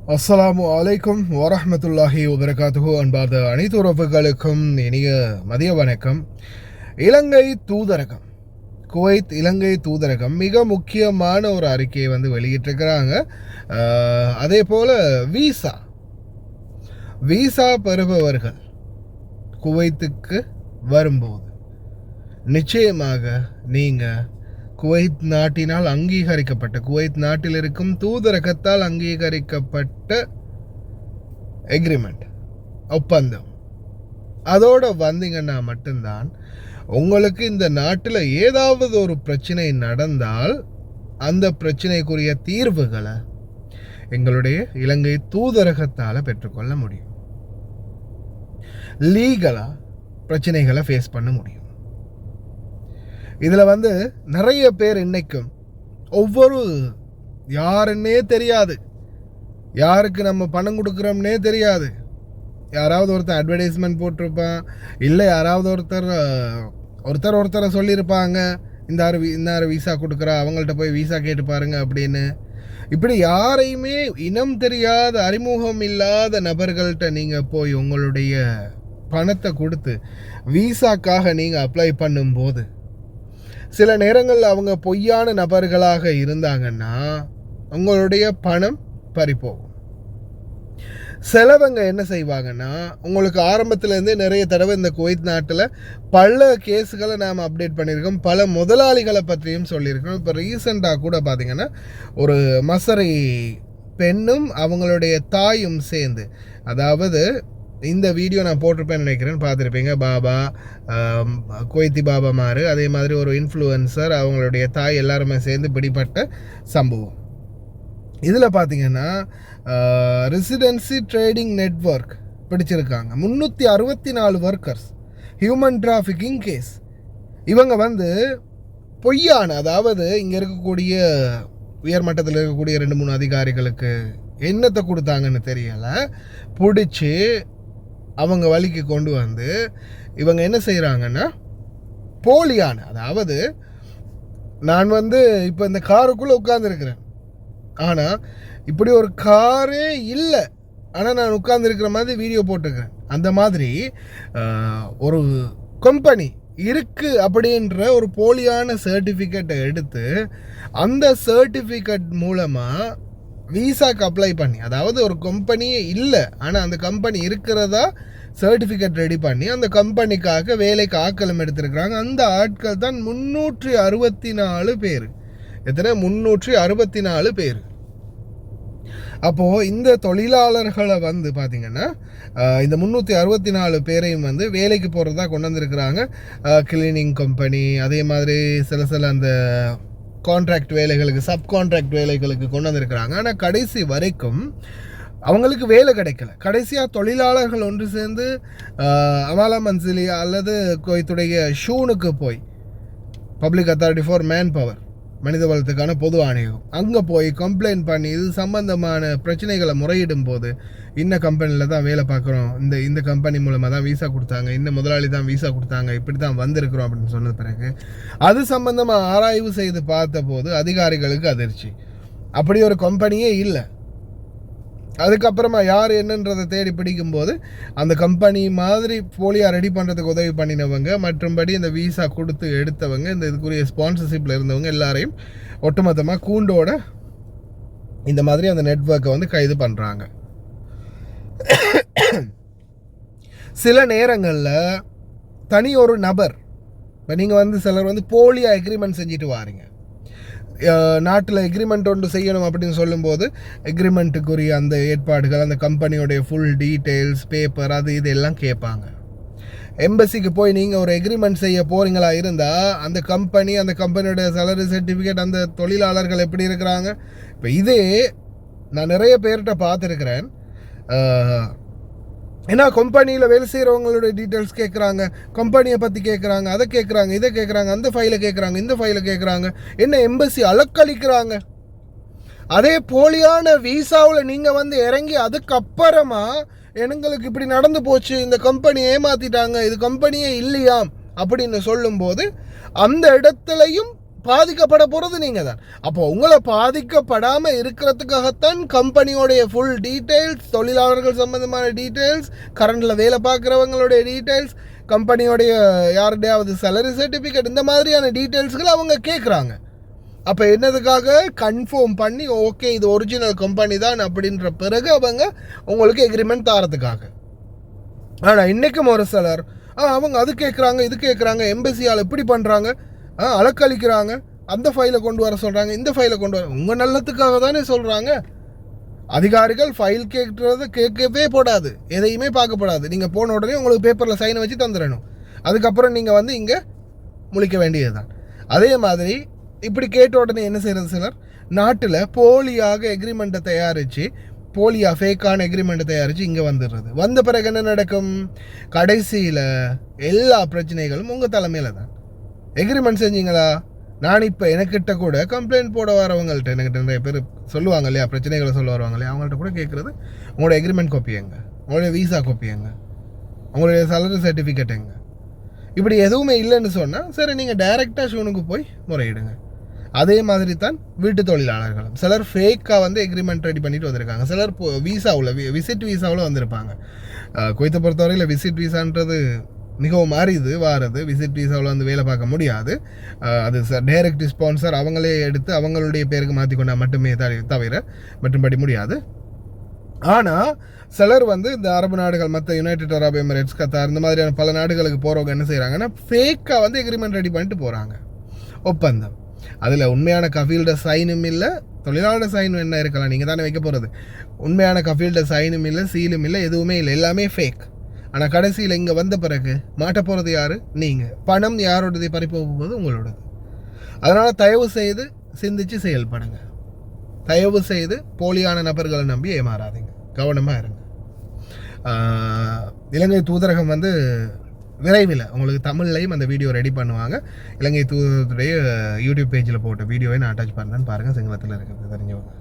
அஸ்ஸலாமு அலைக்கும் வரஹ்மத்துல்லாஹி வபரகாத்துஹு. அன்பார்ந்த அனைத்து உறவுகளுக்கும் இனிய மதிய வணக்கம். இலங்கை தூதரகம், குவைத் இலங்கை தூதரகம் மிக முக்கியமான ஒரு அறிக்கையை வெளியிட்டிருக்கிறாங்க. அதே போல் வீசா பெறுபவர்கள் குவைத்துக்கு வரும்போது நிச்சயமாக நீங்கள் குவைத் நாட்டினால் அங்கீகரிக்கப்பட்ட, குவைத் நாட்டில் இருக்கும் தூதரகத்தால் அங்கீகரிக்கப்பட்ட எக்ரிமெண்ட், ஒப்பந்தம், அதோடு வந்தீங்கன்னா மட்டும்தான் உங்களுக்கு இந்த நாட்டில் ஏதாவது ஒரு பிரச்சனை நடந்தால் அந்த பிரச்சனைக்குரிய தீர்வுகளை எங்களுடைய இலங்கை தூதரகத்தால் பெற்றுக்கொள்ள முடியும். லீகலாக பிரச்சனைகளை ஃபேஸ் பண்ண முடியும். இதில் நிறைய பேர் இன்னைக்கும் ஒவ்வொரு யாருன்னே தெரியாது, யாருக்கு நம்ம பணம் கொடுக்குறோம்னே தெரியாது. யாராவது ஒருத்தர் அட்வர்டைஸ்மெண்ட் போட்டிருப்பான், இல்லை யாராவது ஒருத்தரை சொல்லியிருப்பாங்க, இந்த வீசா கொடுக்குறா, அவங்கள்ட்ட போய் வீசா கேட்டு பாருங்க அப்படின்னு. இப்படி யாரையுமே இனம் தெரியாத, அறிமுகம் இல்லாத நபர்கள்ட்ட நீங்கள் போய் உங்களுடைய பணத்தை கொடுத்து வீசாக்காக நீங்கள் அப்ளை பண்ணும்போது சில நேரங்களில் அவங்க பொய்யான நபர்களாக இருந்தாங்கன்னா உங்களுடைய பணம் பறிப்போகும். சிலவங்க என்ன செய்வாங்கன்னா, உங்களுக்கு ஆரம்பத்துலேருந்தே நிறைய தடவை இந்த குவைத் நாட்டில் பல கேஸுகளை நாம் அப்டேட் பண்ணியிருக்கோம், பல முதலாளிகளை பற்றியும் சொல்லியிருக்கோம். இப்போ ரீசெண்டாக கூட பார்த்திங்கன்னா ஒரு மசரை பெண்ணும் அவங்களுடைய தாயும் சேர்ந்து, அதாவது இந்த வீடியோ நான் போட்டிருப்பேன்னு நினைக்கிறேன், பார்த்துருப்பீங்க. பாபா, குவைத்தி பாபா மாறு, அதே மாதிரி ஒரு இன்ஃப்ளூயன்சர், அவங்களுடைய தாய் எல்லாருமே சேர்ந்து பிடிப்பட்ட சம்பவம். இதில் பார்த்தீங்கன்னா ரெசிடென்சி ட்ரேடிங் நெட்வொர்க் பிடிச்சிருக்காங்க. 364 ஒர்க்கர்ஸ், ஹியூமன் டிராஃபிக்கிங் கேஸ். இவங்க பொய்யான, அதாவது இங்கே இருக்கக்கூடிய உயர்மட்டத்தில் இருக்கக்கூடிய 2-3 அதிகாரிகளுக்கு என்னத்தை கொடுத்தாங்கன்னு தெரியலை, பிடிச்சி அவங்க வழிக்கு கொண்டு இவங்க என்ன செய்கிறாங்கன்னா போலியான, அதாவது நான் இப்போ இந்த காருக்குள்ளே உட்காந்துருக்கிறேன், ஆனால் இப்படி ஒரு காரே இல்லை, ஆனால் நான் உட்காந்துருக்கிற மாதிரி வீடியோ போட்டிருக்கிறேன். அந்த மாதிரி ஒரு கம்பெனி இருக்குது அப்படின்ற ஒரு போலியான சர்டிஃபிகேட்டை எடுத்து அந்த சர்டிஃபிகேட் மூலமாக வீசாக்கு அப்ளை பண்ணி, அதாவது ஒரு கம்பெனியே இல்லை ஆனால் அந்த கம்பெனி இருக்கிறதா சர்டிஃபிகேட் ரெடி பண்ணி அந்த கம்பெனிக்காக வேலைக்கு ஆட்களும் எடுத்திருக்கிறாங்க. அந்த ஆட்கள் தான் 364 பேர். எத்தனை? 364 பேர். அப்போது இந்த தொழிலாளர்களை பார்த்திங்கன்னா இந்த 364 பேரையும் வேலைக்கு போகிறதா கொண்டு வந்திருக்கிறாங்க. கிளீனிங் கம்பெனி, அதே மாதிரி சில அந்த கான்ட்ராக்ட் வேலைகளுக்கு, சப் கான்ட்ராக்ட் வேலைகளுக்கு கொண்டு வந்திருக்கிறாங்க. ஆனால் கடைசி வரைக்கும் அவங்களுக்கு வேலை கிடைக்கல. கடைசியாக தொழிலாளர்கள் ஒன்று சேர்ந்து அமாலா மன்சிலி அல்லது குவைத்துடைய ஷூனுக்கு போய், public authority for man power, மனித வளத்துக்கான பொது ஆணையம், அங்கே போய் கம்ப்ளைண்ட் பண்ணி இது சம்பந்தமான பிரச்சனைகளை முறையிடும் போது, இந்த கம்பெனியில் தான் வேலை பார்க்குறோம், இந்த கம்பெனி மூலமாக தான் வீசா கொடுத்தாங்க, இந்த முதலாளி தான் வீசா கொடுத்தாங்க, இப்படி தான் வந்திருக்கிறோம் அப்படின்னு சொன்ன பிறகு அது சம்பந்தமாக ஆராய்வு செய்து பார்த்த போது அதிகாரிகளுக்கு அதிர்ச்சி. அப்படி ஒரு கம்பெனியே இல்லை. அதுக்கப்புறமா யார் என்னன்றதை தேடி பிடிக்கும்போது அந்த கம்பெனி மாதிரி போலியாக ரெடி பண்ணுறதுக்கு உதவி பண்ணினவங்க, மற்றும்படி இந்த வீசா கொடுத்து எடுத்தவங்க, இந்த இதுக்குரிய ஸ்பான்சர்ஷிப்பில் இருந்தவங்க எல்லாரையும் ஒட்டுமொத்தமாக கூண்டோட இந்த மாதிரி அந்த நெட்வொர்க்கை கைது பண்ணுறாங்க. சில நேரங்களில் தனி ஒரு நபர், இப்போ நீங்கள் சிலர் போலியாக எக்ரிமெண்ட் செஞ்சுட்டு வாரீங்க, நாட்டில் எக்ரிமெண்ட் ஒன்று செய்யணும் அப்படின்னு சொல்லும்போது எக்ரிமெண்ட்டுக்குரிய அந்த ஏற்பாடுகள், அந்த கம்பெனியோடைய ஃபுல் டீட்டெயில்ஸ், பேப்பர், அது இது எல்லாம் கேட்பாங்க. எம்பசிக்கு போய் நீங்கள் ஒரு எக்ரிமெண்ட் செய்ய போகிறீங்களா இருந்தால் அந்த கம்பெனியோட சேலரி சர்டிஃபிகேட், அந்த தொழிலாளர்கள் எப்படி இருக்கிறாங்க. இப்போ இதே நான் நிறைய பேர்கிட்ட பார்த்துருக்கிறேன். ஏன்னா கம்பெனியில் வேலை செய்கிறவங்களுடைய டீட்டெயில்ஸ் கேட்குறாங்க, கம்பெனியை பற்றி கேட்குறாங்க, அதை கேட்குறாங்க, இதை கேட்குறாங்க, அந்த ஃபைலை கேட்குறாங்க, இந்த ஃபைலை கேட்குறாங்க, என்ன எம்பசி அலக்களிக்கிறாங்க. அதே போலியான வீசாவில் நீங்கள் இறங்கி அதுக்கப்புறமா எங்களுக்கு இப்படி நடந்து போச்சு, இந்த கம்பெனி ஏமாற்றிட்டாங்க, இது கம்பெனியே இல்லையாம் அப்படின்னு சொல்லும்போது அந்த இடத்துலையும் பாதிக்கப்பட போகிறது நீங்கள் தான். அப்போ உங்களை பாதிக்கப்படாமல் இருக்கிறதுக்காகத்தான் கம்பெனியோடைய ஃபுல் டீட்டெயில்ஸ், தொழிலாளர்கள் சம்மந்தமான டீட்டெயில்ஸ், கரண்டில் வேலை பார்க்குறவங்களுடைய டீட்டெயில்ஸ், கம்பெனியோடைய யாருடையாவது சேலரி சர்டிஃபிகேட், இந்த மாதிரியான டீட்டெயில்ஸ்கள் அவங்க கேட்குறாங்க. அப்போ என்னதுக்காக கன்ஃபார்ம் பண்ணி ஓகே இது ஒரிஜினல் கம்பெனி தான் அப்படின்ற பிறகு அவங்க உங்களுக்கு எக்ரிமெண்ட் தரத்துக்காக. ஆனால் இன்றைக்கும் ஒரு சிலர் அவங்க அது கேட்குறாங்க, இது கேட்குறாங்க, எம்பசியால் இப்படி பண்ணுறாங்க, அலக்களிக்கிறாங்க, அந்த ஃபைலை கொண்டு வர சொல்கிறாங்க, இந்த ஃபைலை கொண்டு வர, உங்கள் நல்லத்துக்காக தானே சொல்கிறாங்க. அதிகாரிகள் ஃபைல் கேட்கவே போடாது, எதையுமே பார்க்கப்படாது. நீங்கள் போன உடனே உங்களுக்கு பேப்பரில் சைனை வச்சு தந்துடணும். அதுக்கப்புறம் நீங்கள் இங்கே முழிக்க வேண்டியது தான். அதே மாதிரி இப்படி கேட்ட உடனே என்ன செய்கிறது, சிலர் நாட்டில் போலியாக எக்ரிமெண்ட்டை தயாரித்து, போலியாக ஃபேக்கான எக்ரிமெண்ட்டை தயாரித்து இங்கே வந்துடுறது. வந்த பிறகு என்ன நடக்கும், கடைசியில் எல்லா பிரச்சனைகளும் உங்கள் தலைமையில் தான். எக்ரிமெண்ட் செஞ்சீங்களா, நான் இப்போ எனக்கிட்ட கூட கம்ப்ளைண்ட் போட வரவங்கள்ட்ட, என்கிட்ட நிறைய பேர் சொல்லுவாங்க இல்லையா, பிரச்சனைகளை சொல்ல வருவாங்க இல்லையா, அவங்கள்ட்ட கூட கேட்குறது, உங்களோட எக்ரிமெண்ட் காப்பி எங்க, உங்களுடைய விசா காப்பி எங்க, உங்களுடைய சேலரி சர்டிஃபிகேட் எங்க. இப்படி எதுவுமே இல்லைன்னு சொன்னால் சரி நீங்கள் டைரெக்டாக ஷூனுக்கு போய் முறையிடுங்க. அதே மாதிரி தான் வீட்டு தொழிலாளர்களும் சிலர் ஃபேக்காக எக்ரிமெண்ட் ரெடி பண்ணிட்டு வந்திருக்காங்க. சிலர் விசாவில் விசிட் விசாவில் வந்திருப்பாங்க. குவைத்தை பொறுத்தவரையில் விசிட் விசான்றது மிகவும் அரிது வாரது. விசிட் விசாவில் வேலை பார்க்க முடியாது. அது டைரக்ட் ஸ்பான்சர் அவங்களே எடுத்து அவங்களுடைய பேருக்கு மாற்றி கொண்டா மட்டுமே தவிர மற்றும்படி முடியாது. ஆனால் சிலர் இந்த அரபு நாடுகள், மற்ற யுனைடெட் அரப் எமிரேட்ஸ், கத்தார், இந்த மாதிரியான பல நாடுகளுக்கு போகிறவங்க என்ன செய்கிறாங்கன்னா ஃபேக்காக எக்ரிமெண்ட் ரெடி பண்ணிட்டு போகிறாங்க, ஒப்பந்தம். அதில் உண்மையான கஃபீல்ட சைனும் இல்லை, தொழிலாளர் சைனும் என்ன இருக்கலாம், நீங்கள் தானே வைக்க போகிறது. உண்மையான கஃபீல்ட சைனும் இல்லை, சீலும் இல்லை, எதுவுமே இல்லை, எல்லாமே ஃபேக். ஆனால் கடைசியில் இங்கே வந்த பிறகு மாட்ட போகிறது யார், நீங்கள். பணம் யாரோடதை பறிப்போகும்போது உங்களோடது. அதனால் தயவு செய்து சிந்திச்சு செயல்படுங்க. தயவு செய்து போலியான நபர்களை நம்பி ஏமாறாதீங்க, கவனமாக இருங்க. இலங்கை தூதரகம் விரைவில் உங்களுக்கு தமிழ்லையும் அந்த வீடியோ ரெடி பண்ணுவாங்க. இலங்கை தூதரகத்துடைய யூடியூப் பேஜில் போட்ட வீடியோவை நான் அட்டாச் பண்ணுறேன்னு பாருங்கள், சிங்களத்தில் இருக்கிறது தெரிஞ்சவங்க.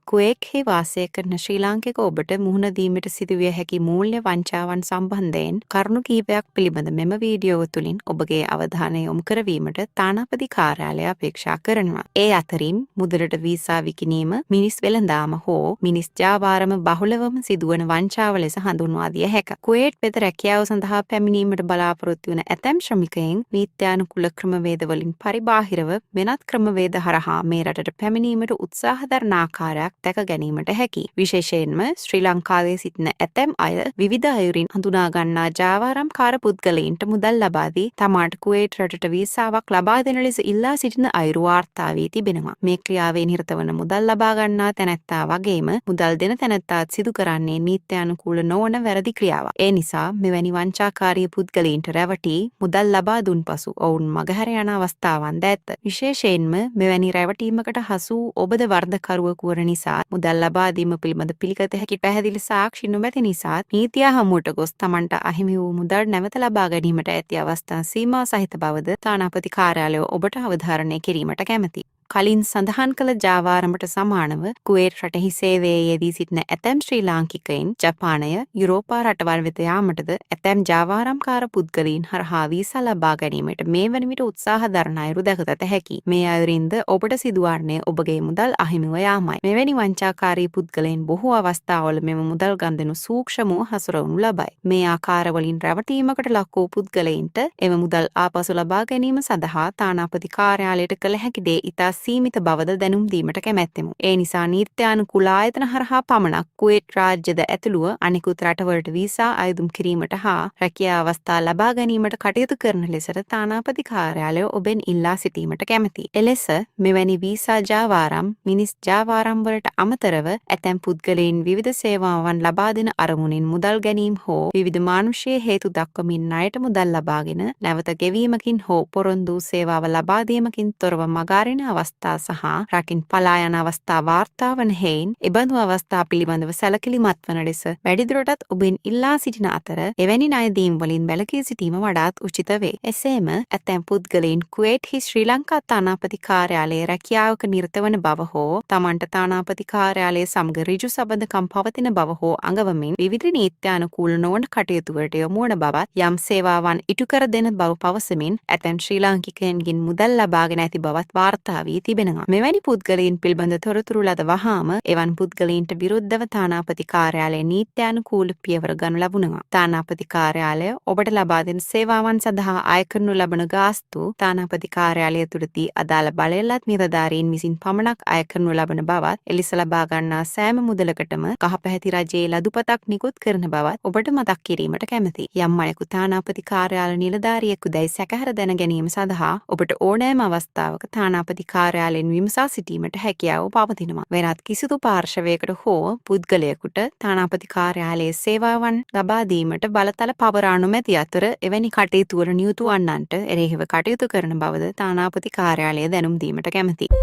කුවෙක්හි වාසය කරන ශ්‍රී ලාංකික ඔබට මුහුණ දීමට සිදුවිය හැකි මූල්‍ය වංචාවන් සම්බන්ධයෙන් කරුණු කීපයක් පිළිබඳ මෙම වීඩියෝව තුළින් ඔබගේ අවධානය යොමු කරවීමට තානාපති කාර්යාලය අපේක්ෂා කරනවා. ඒ අතරින් මුදලට වීසා විකිණීම, මිනිස් වෙළඳාම හෝ මිනිස් ජාවාරම බහුලවම සිදුවන වංචාව ලෙස හඳුන්වා දිය හැක. කුවේට් වෙත රැකියාව සඳහා පැමිණීමට බලාපොරොත්තු වන ඇතැම් ශ්‍රමිකයින් නීත්‍යානුකූල ක්‍රමවේදවලින් පරිබාහිරව වෙනත් ක්‍රමවේද හරහා මේ රටට පැමිණීමට උත්සාහ දරන ආකාරයක් දැක ගැනීමට හැකි. විශේෂයෙන්ම ශ්‍රී ලංකාවේ සිටින ඇතැම් අය විවිධ අයුරින් හඳුනා ගන්නා ජාවාරම්කාර පුද්ගලයින්ට මුදල් ලබා දී තමාට කුවේට් රටට වීසාවක් ලබා දෙන ලෙස ඉල්ලා සිටින අයුරු වාර්තා වී තිබෙනවා. මේ ක්‍රියාවේ නිරත වන මුදල් ලබා ගන්නා තැනැත්තා වගේම මුදල් දෙන තැනැත්තාත් සිදු කරන්නේ නීත්‍යානුකූල නොවන වැරදි ක්‍රියාවක්. ඒ නිසා මෙවැනි වංචාකාරී පුද්ගලයින්ට රැවටි මුදල් ලබා දුන් පසු ඔවුන් මගහැර යන අවස්ථාවන් ද ඇත. විශේෂයෙන්ම මෙවැනි රැවටීමකට හසු ඔබද වර්ධකරුවෙකු වන නිසා මුදල් ලබා දීම පිළිබඳ පිළිගත හැකි පැහැදිලි සාක්ෂි නොමැති නිසා නීතිය හමුවට ගොස් තමන්ට අහිමි වූ මුදල් නැවත ලබා ගැනීමට ඇති අවස්ථා සීමා සහිත බවද තානාපති කාර්යාලය ඔබට අවධාරණය කිරීමට කැමැති. කලින් සඳහන් කළ ජාවාරමට සමානව කුවේට් රටෙහි සේවයේ යෙදී සිටින ඇතැම් ශ්‍රී ලාංකිකයින් ජපානය, යුරෝපා රටවල් වෙත යාමටද ඇතැම් ජාවාරම්කාර පුද්ගලයින් හරහා වීසා ලබා ගැනීමට මේ වන විට උත්සාහ දරන අයුරු දැකගත හැකි. මේ අයුරින්ද ඔබට සිදුවන්නේ ඔබගේ මුදල් අහිමිව යාමයි. මෙවැනි වංචාකාරී පුද්ගලයන් බොහෝ අවස්ථාවල මෙම මුදල් ගන්දෙනු සූක්ෂමව හසුරවනු ලබයි. මේ ආකාරවලින් රැවටීමකට ලක් වූ පුද්ගලයින්ට එම මුදල් ආපසු ලබා ගැනීම සඳහා තානාපති කාර්යාලයට කළ හැකි දේ ඉතා සීමිත බවද දැනුම් දීමට කැමැත්තෙමු. ඒ නිසා නීත්‍යානුකූල ආයතන හරහා පමණක් කුවේට් රාජ්‍යද ඇතුළුව අනෙකුත් රටවලට වීසා අයදුම් කිරීමට හා රැකියා අවස්ථා ලබා ගැනීමට කටයුතු කරන ලෙසට තානාපති කාර්යාලය ඔබෙන් ඉල්ලා සිටීමට කැමැතියි. එලෙස මෙවැනි වීසා ජාවාරම්, මිනිස් ජාවාරම් වලට අමතරව ඇතැම් පුද්ගලයන් විවිධ සේවාවන් ලබා දෙන අරමුණින් මුදල් ගැනීම හෝ විවිධ මානුෂීය හේතු දක්වමින් ණයට මුදල් ලබාගෙන නැවත ගෙවීමකින් හෝ පොරොන්දු සේවාව ලබා දීමකින් තොරව මගාරින අවස්ථා අවස්ථා සහ රකින් පලා යන අවස්ථා වාර්තා වන හේයින් එබඳු අවස්ථා පිළිබඳව සැලකිලිමත් වන ලෙස වැඩිදුරටත් ඔබෙන් ඉල්ලා සිටින අතර එවැනි ණයදීම් වලින් වැළකී සිටීම වඩාත් උචිත වේ. එසේම ඇතැම් පුද්ගලයින් කුවේට්හි ශ්‍රී ලංකා තානාපති කාර්යාලයේ රැකියාවක නිරත වන බව හෝ තමන්ට තානාපති කාර්යාලයේ සමග ඍජු සබඳකම් පවතින බව හෝ අඟවමින් විවිධ නීත්‍යානුකූල නොවන කටයුතු වලට යොමු වන බවත් යම් සේවාවන් ඉටු කර දෙන බව පවසමින් ඇතැම් ශ්‍රී ලාංකිකයන්ගෙන් මුදල් ලබාගෙන ඇති බවත් වාර්තා වී තිබෙනවා. මෙවැනි පුද්ගලයින් පිළිබඳ තොරතුරු ලද වහාම එවන් පුද්ගලයින්ට විරුද්ධව තානාපති කාර්යාලයේ නීත්‍යානුකූල පියවර ගනු ලබනවා. තානාපති කාර්යාලය ඔබට ලබා දෙන සේවාවන් සඳහා අය කරනු ලබන ගාස්තු තානාපති කාර්යාලය තුළදී අදාළ බලයලත් නිලධාරීන් විසින් පමණක් අය කරනු ලබන බවත් එලෙස ලබා ගන්නා සෑම මුදලකටම කහපැහැති රජයේ ලදුපතක් නිකුත් කරන බවත් ඔබට මතක් කිරීමට කැමැති. යම් අයෙකු තානාපති කාර්යාල නිලධාරියෙකු දැයි සැකහර දැන ගැනීම සඳහා ඔබට ඕනෑම අවස්ථාවක තානාපති කාර්යාලයෙන් විමසා සිටීමට හැකියාව පවතිනවා. වෙනත් කිසිදු පාර්ශවයකට හෝ පුද්ගලයෙකුට තානාපති කාර්යාලයේ සේවාවන් ලබා දීමට බලතල පවරා නොමැති අතර එවැනි කටයුතු වල නියුතු වන්නන්ට එරෙහිව කටයුතු කරන බවද තානාපති කාර්යාලය දැනුම් දීමට කැමැති.